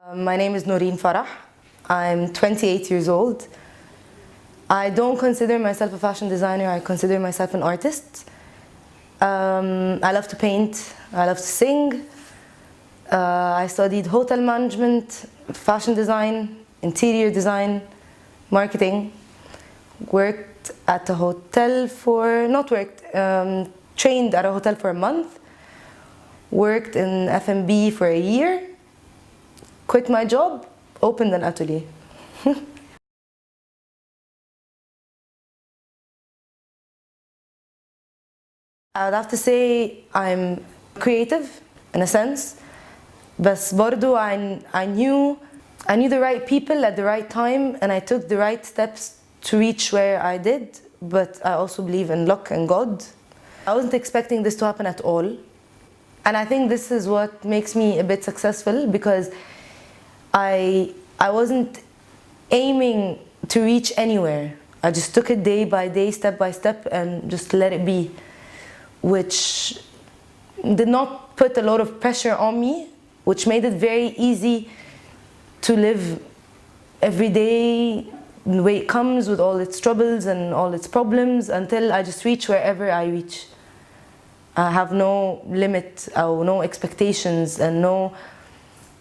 My name is Norine Farah. I'm 28 years old. I don't consider myself a fashion designer, I consider myself an artist. I love to paint, I love to sing. I studied hotel management, fashion design, interior design, marketing. Worked at a hotel for, not worked, trained at a hotel for a month. Worked in F&B for a year. Quit my job, opened an atelier. I'd have to say I'm creative in a sense, بس برضو I knew the right people at the right time and I took the right steps to reach where I did, but I also believe in luck and God. I wasn't expecting this to happen at all. And I think this is what makes me a bit successful because I wasn't aiming to reach anywhere. I just took it day by day, step by step, and just let it be, which did not put a lot of pressure on me, which made it very easy to live every day the way it comes with all its troubles and all its problems until I just reach wherever I reach. I have no limit or no expectations and no...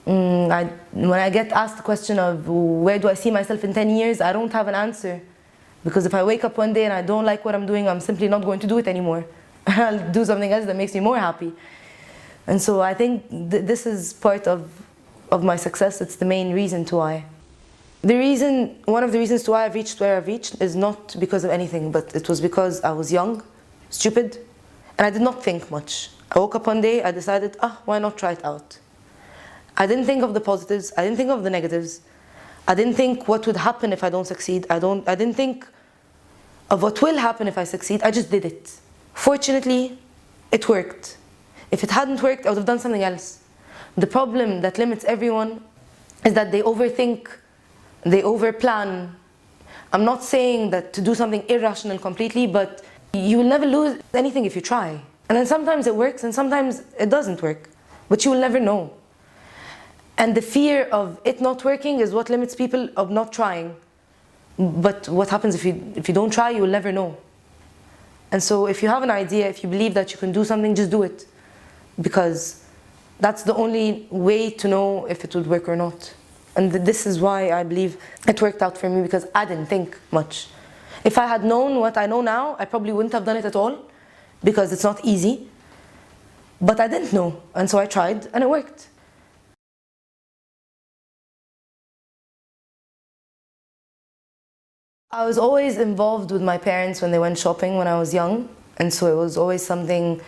when I get asked the question of where do I see myself in 10 years, I don't have an answer. Because if I wake up one day and I don't like what I'm doing, I'm simply not going to do it anymore. I'll do something else that makes me more happy. And so I think this is part of my success. It's the main reason to why. One of the reasons to why I've reached where I've reached is not because of anything, but it was because I was young, stupid, and I did not think much. I woke up one day, I decided, why not try it out? I didn't think of the positives, I didn't think of the negatives. I didn't think what would happen if I don't succeed. I didn't think of what will happen if I succeed. I just did it. Fortunately, it worked. If it hadn't worked, I would have done something else. The problem that limits everyone is that they overthink, they overplan. I'm not saying that to do something irrational completely, but you will never lose anything if you try. And then sometimes it works and sometimes it doesn't work, but you will never know. And the fear of it not working is what limits people of not trying. But what happens if you don't try, you will never know. And so if you have an idea, if you believe that you can do something, just do it. Because that's the only way to know if it would work or not. And this is why I believe it worked out for me, because I didn't think much. If I had known what I know now, I probably wouldn't have done it at all, because it's not easy. But I didn't know, and so I tried, and it worked. I was always involved with my parents when they went shopping when I was young, and so it was always something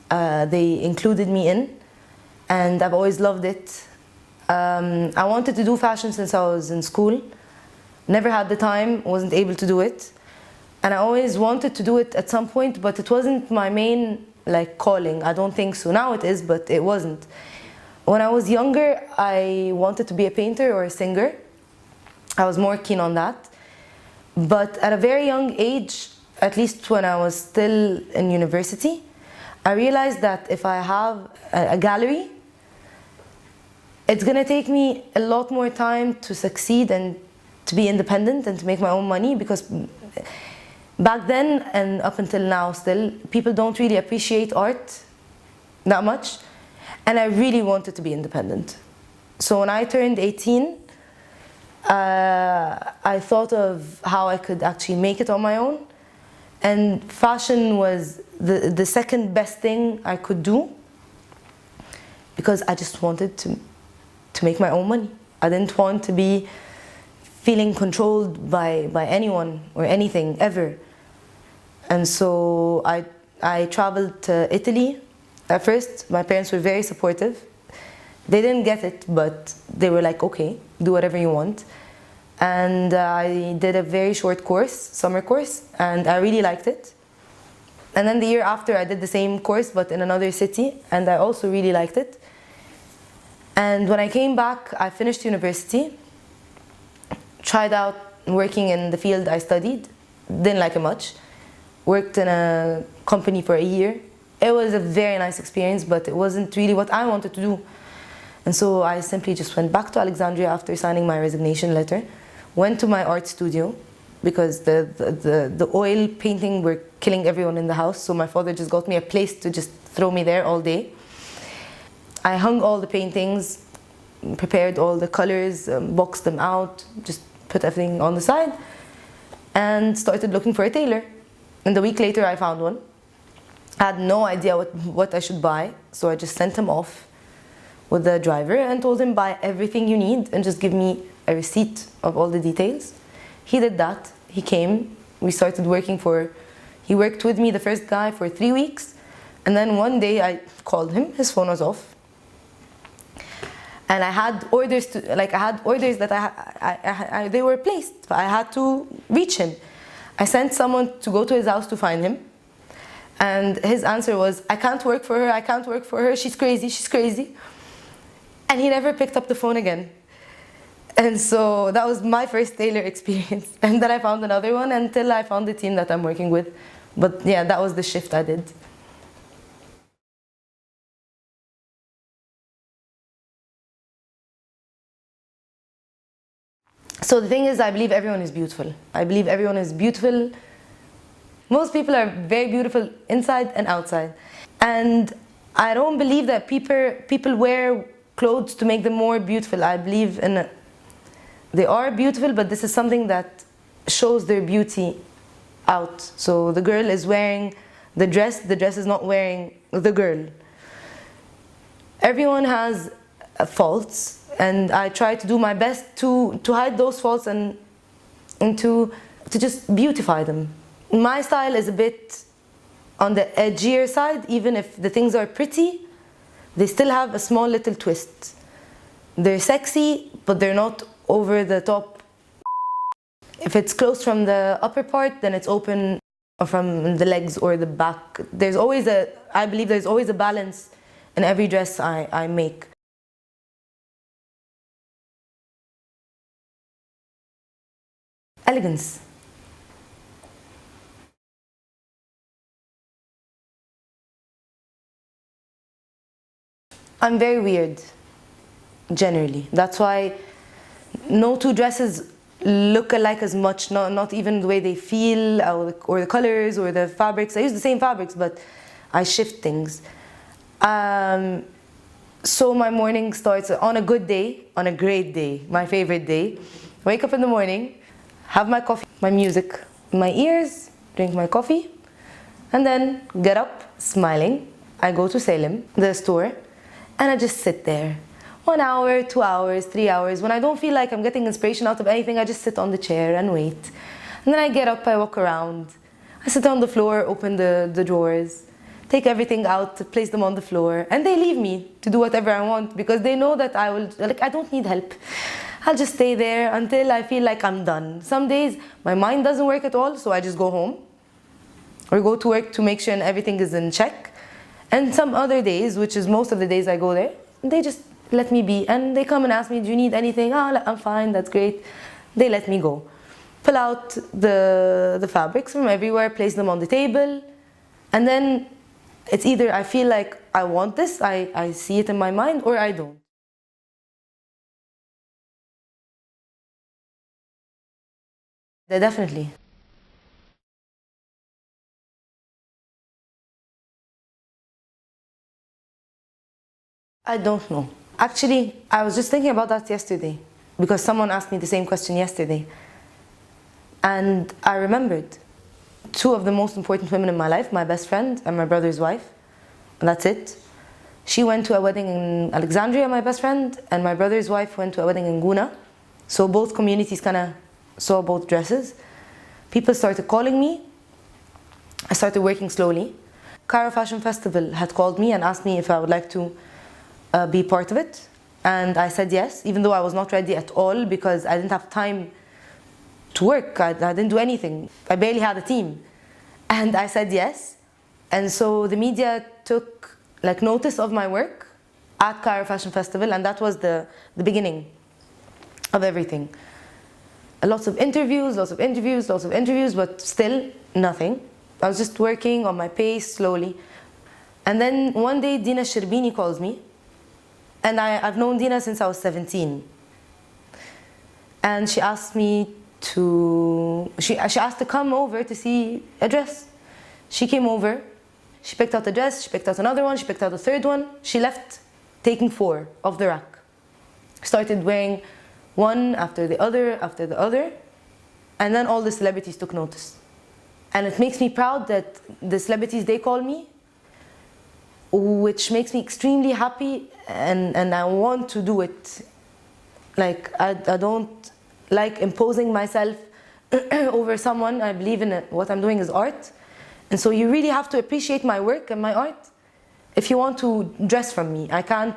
they included me in, and I've always loved it. I wanted to do fashion since I was in school, never had the time, wasn't able to do it, and I always wanted to do it at some point, but it wasn't my main calling. I don't think so. Now it is, but it wasn't. When I was younger, I wanted to be a painter or a singer. I was more keen on that. But at a very young age, at least when I was still in university, I realized that if I have a gallery, it's going to take me a lot more time to succeed and to be independent and to make my own money, because back then and up until now still, people don't really appreciate art that much, and I really wanted to be independent. So when I turned 18, I thought of how I could actually make it on my own, and fashion was the second best thing I could do, because I just wanted to make my own money. I didn't want to be feeling controlled by anyone or anything ever. And so I traveled to Italy. At first, my parents were very supportive. They didn't get it, but they were like, okay, do whatever you want. And I did a very short course, summer course, and I really liked it. And then the year after, I did the same course, but in another city, and I also really liked it. And when I came back, I finished university, tried out working in the field I studied, didn't like it much, worked in a company for a year. It was a very nice experience, but it wasn't really what I wanted to do. And so I simply just went back to Alexandria after signing my resignation letter, went to my art studio because the oil painting were killing everyone in the house. So my father just got me a place to just throw me there all day. I hung all the paintings, prepared all the colors, boxed them out, just put everything on the side, and started looking for a tailor. And a week later I found one. I had no idea what I should buy, so I just sent him off with the driver and told him, buy everything you need and just give me a receipt of all the details. He did that. He came, we started working he worked with me, the first guy, for 3 weeks. And then one day I called him, his phone was off. And I had orders that they were placed, but I had to reach him. I sent someone to go to his house to find him. And his answer was, I can't work for her, I can't work for her, she's crazy, she's crazy. And he never picked up the phone again. And so that was my first tailor experience. And then I found another one until I found the team that I'm working with. But yeah, that was the shift I did. So the thing is, I believe everyone is beautiful. I believe everyone is beautiful. Most people are very beautiful inside and outside. And I don't believe that people wear clothes to make them more beautiful. I believe they are beautiful, but this is something that shows their beauty out. So the girl is wearing the dress is not wearing the girl. Everyone has faults, and I try to do my best to hide those faults and to just beautify them. My style is a bit on the edgier side. Even if the things are pretty, they still have a small little twist. They're sexy, but they're not over the top. If it's closed from the upper part, then it's open from the legs or the back. I believe there's always a balance in every dress I make. Elegance. I'm very weird, generally. That's why no two dresses look alike as much, not even the way they feel, or the colors, or the fabrics. I use the same fabrics, but I shift things. So my morning starts on a good day, on a great day, my favorite day. Wake up in the morning, have my coffee, my music in my ears, drink my coffee, and then get up smiling. I go to Salem, the store, and I just sit there. 1 hour, 2 hours, 3 hours. When I don't feel like I'm getting inspiration out of anything, I just sit on the chair and wait. And then I get up, I walk around. I sit on the floor, open the drawers, take everything out, place them on the floor, and they leave me to do whatever I want because they know that I don't need help. I'll just stay there until I feel like I'm done. Some days my mind doesn't work at all, so I just go home or go to work to make sure everything is in check. And some other days, which is most of the days I go there, they just let me be. And they come and ask me, do you need anything? Oh, I'm fine, that's great. They let me go. Pull out the fabrics from everywhere, place them on the table. And then it's either I feel like I want this, I see it in my mind, or I don't. Definitely. I don't know. Actually, I was just thinking about that yesterday because someone asked me the same question yesterday. And I remembered two of the most important women in my life, my best friend and my brother's wife. And that's it. She went to a wedding in Alexandria, my best friend, and my brother's wife went to a wedding in Guna. So both communities kind of saw both dresses. People started calling me. I started working slowly. Cairo Fashion Festival had called me and asked me if I would like to be part of it. And I said yes, even though I was not ready at all because I didn't have time to work. I didn't do anything. I barely had a team. And I said yes. And so the media took notice of my work at Cairo Fashion Festival, and that was the beginning of everything. Lots of interviews, but still nothing. I was just working on my pace slowly. And then one day Dina Shirbini calls me And I've known Dina since I was 17. And she asked me to, she asked to come over to see a dress. She came over, she picked out the dress, she picked out another one, she picked out a third one. She left taking 4 off the rack. Started wearing one after the other, and then all the celebrities took notice. And it makes me proud that the celebrities, they call me, which makes me extremely happy, and I want to do it. Like, I don't like imposing myself over someone. I believe in it. What I'm doing is art. And so you really have to appreciate my work and my art if you want to dress from me. I can't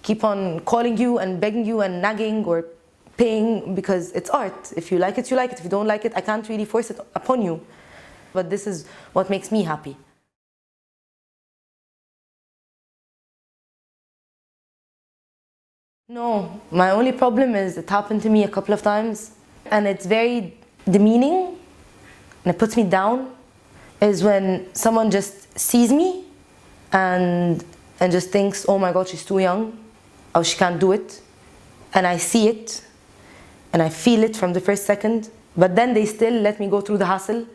keep on calling you and begging you and nagging or paying, because it's art. If you like it, you like it. If you don't like it, I can't really force it upon you. But this is what makes me happy. No, my only problem is it happened to me a couple of times, and it's very demeaning and it puts me down, is when someone just sees me and just thinks, oh my God, she's too young, oh, she can't do it. And I see it and I feel it from the first second, but then they still let me go through the hassle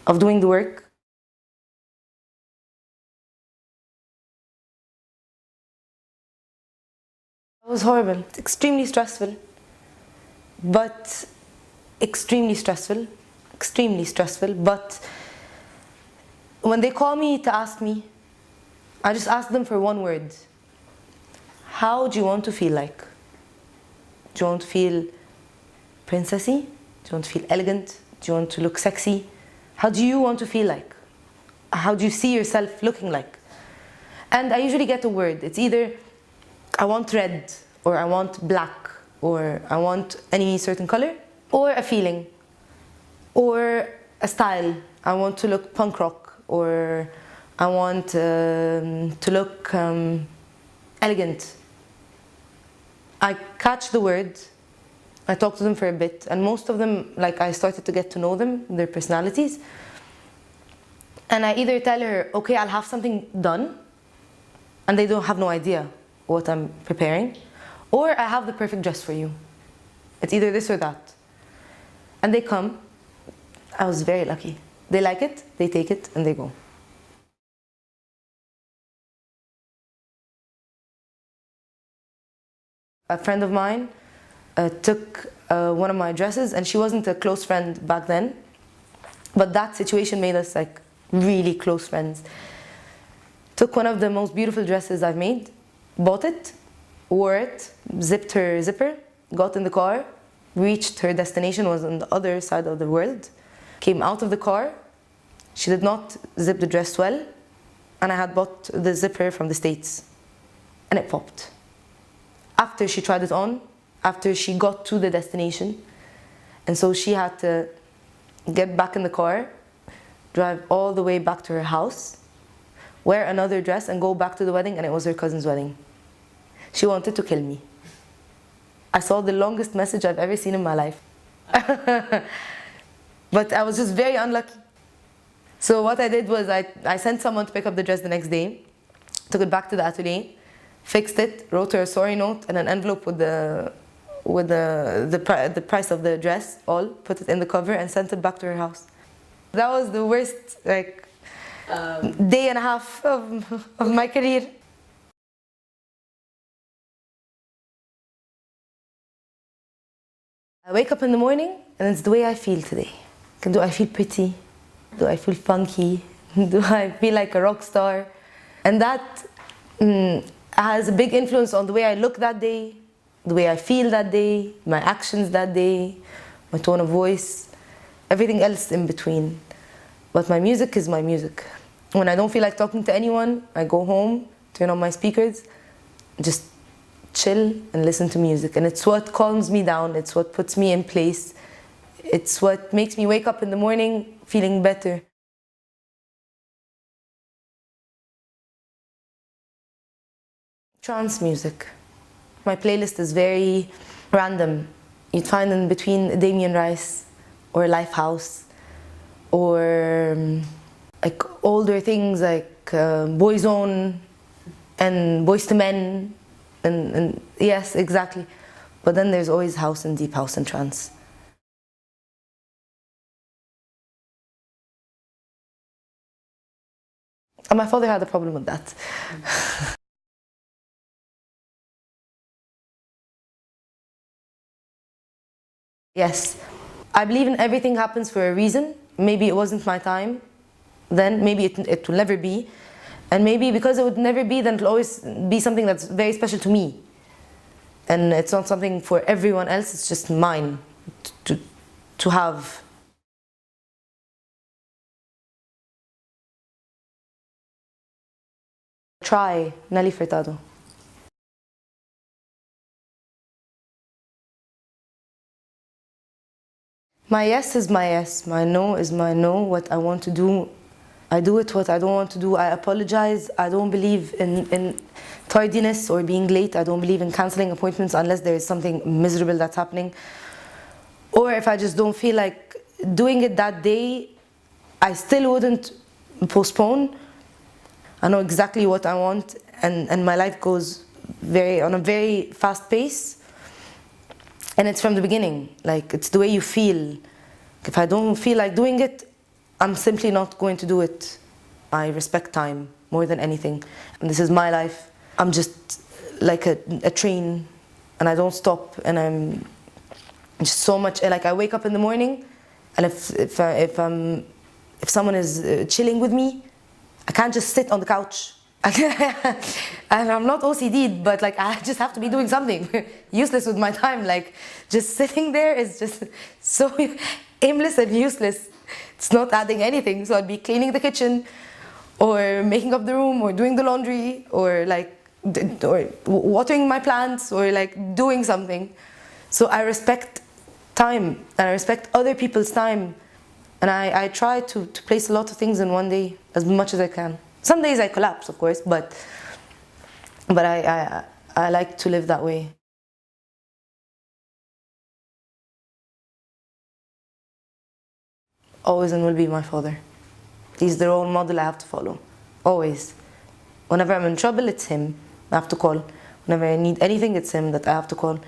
of doing the work. It was horrible, extremely stressful, but extremely stressful, but when they call me to ask me, I just ask them for one word. How do you want to feel like? Do you want to feel princessy? Do you want to feel elegant? Do you want to look sexy? How do you want to feel like? How do you see yourself looking like? And I usually get a word. It's either I want red, or I want black, or I want any certain color, or a feeling, or a style. I want to look punk rock, or I want to look elegant. I catch the word, I talk to them for a bit, and most of them, like, I started to get to know them, their personalities. And I either tell her, okay, I'll have something done, and they don't have no idea what I'm preparing, or I have the perfect dress for you. It's either this or that. And they come. I was very lucky. They like it, they take it, and they go. A friend of mine took one of my dresses, and she wasn't a close friend back then, but that situation made us like really close friends. Took one of the most beautiful dresses I've made, bought it, wore it, zipped her zipper, got in the car, reached her destination, was on the other side of the world, came out of the car. She did not zip the dress well, and I had bought the zipper from the States, and it popped. After she tried it on, after she got to the destination, and so she had to get back in the car, drive all the way back to her house, wear another dress, and go back to the wedding, and it was her cousin's wedding. She wanted to kill me. I saw the longest message I've ever seen in my life. But I was just very unlucky. So what I did was I sent someone to pick up the dress the next day, took it back to the atelier, fixed it, wrote her a sorry note and an envelope with the price of the dress, all, put it in the cover and sent it back to her house. That was the worst day and a half of my career. I wake up in the morning and it's the way I feel today. Do I feel pretty? Do I feel funky? Do I feel like a rock star? And that has a big influence on the way I look that day, the way I feel that day, my actions that day, my tone of voice, everything else in between. But my music is my music. When I don't feel like talking to anyone, I go home, turn on my speakers, just chill and listen to music. And it's what calms me down, it's what puts me in place, it's what makes me wake up in the morning feeling better. Trance music. My playlist is very random. You'd find in between Damien Rice or Lifehouse or like older things like Boyzone and Boyz II Men and yes, exactly. But then there's always house and deep house and trance. And my father had a problem with that. Yes, I believe in everything happens for a reason. Maybe it wasn't my time then, maybe it will never be. And maybe because it would never be, then it'll always be something that's very special to me. And it's not something for everyone else, it's just mine to have. Try, Nelly Furtado. My yes is my yes, my no is my no. What I want to do, I do it. What I don't want to do, I apologize. I don't believe in tardiness or being late. I don't believe in cancelling appointments unless there is something miserable that's happening. Or if I just don't feel like doing it that day, I still wouldn't postpone. I know exactly what I want, and my life goes on a very fast pace. And it's from the beginning, like it's the way you feel. If I don't feel like doing it, I'm simply not going to do it. I respect time more than anything. And this is my life. I'm just like a train, and I don't stop, and I'm just so much, like I wake up in the morning, and if someone is chilling with me, I can't just sit on the couch. And I'm not OCD, but like I just have to be doing something useless with my time. Like just sitting there is just so aimless and useless. It's not adding anything. So I'd be cleaning the kitchen, or making up the room, or doing the laundry, or or watering my plants, or like doing something. So I respect time, and I respect other people's time, and I try to place a lot of things in one day as much as I can. Some days I collapse, of course, but I like to live that way. Always and will be my father. He's the role model I have to follow. Always. Whenever I'm in trouble, it's him I have to call. Whenever I need anything, it's him that I have to call.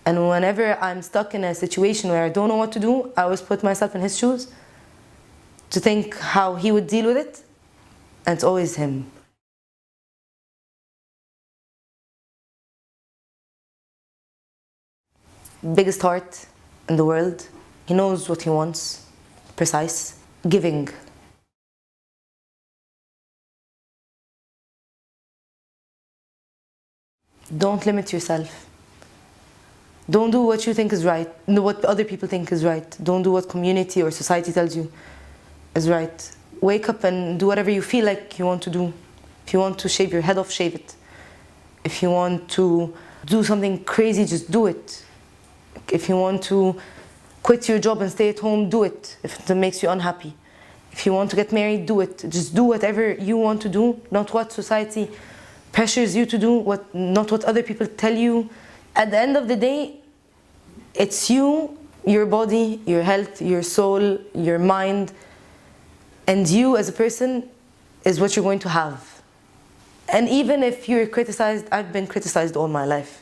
And whenever I'm stuck in a situation where I don't know what to do, I always put myself in his shoes to think how he would deal with it. And it's always him. Biggest heart in the world. He knows what he wants. Precise. Giving. Don't limit yourself. Don't do what you think is right. Do what other people think is right. Don't do what community or society tells you is right. Wake up and do whatever you feel like you want to do. If you want to shave your head off, shave it. If you want to do something crazy, just do it. If you want to quit your job and stay at home, do it. If it makes you unhappy. If you want to get married, do it. Just do whatever you want to do, not what society pressures you to do, not what other people tell you. At the end of the day, it's you, your body, your health, your soul, your mind, and you as a person is what you're going to have. And even if you're criticized, I've been criticized all my life.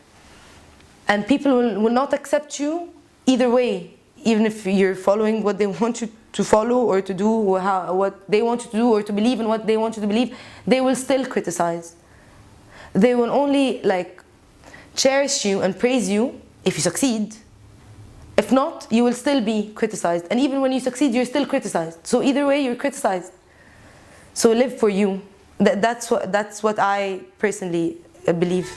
And people will not accept you either way, even if you're following what they want you to follow or to do, or what they want you to do, or to believe in what they want you to believe, they will still criticize. They will only cherish you and praise you if you succeed. If not, you will still be criticized. And even when you succeed, you're still criticized. So either way, you're criticized. So live for you. That's what I personally believe.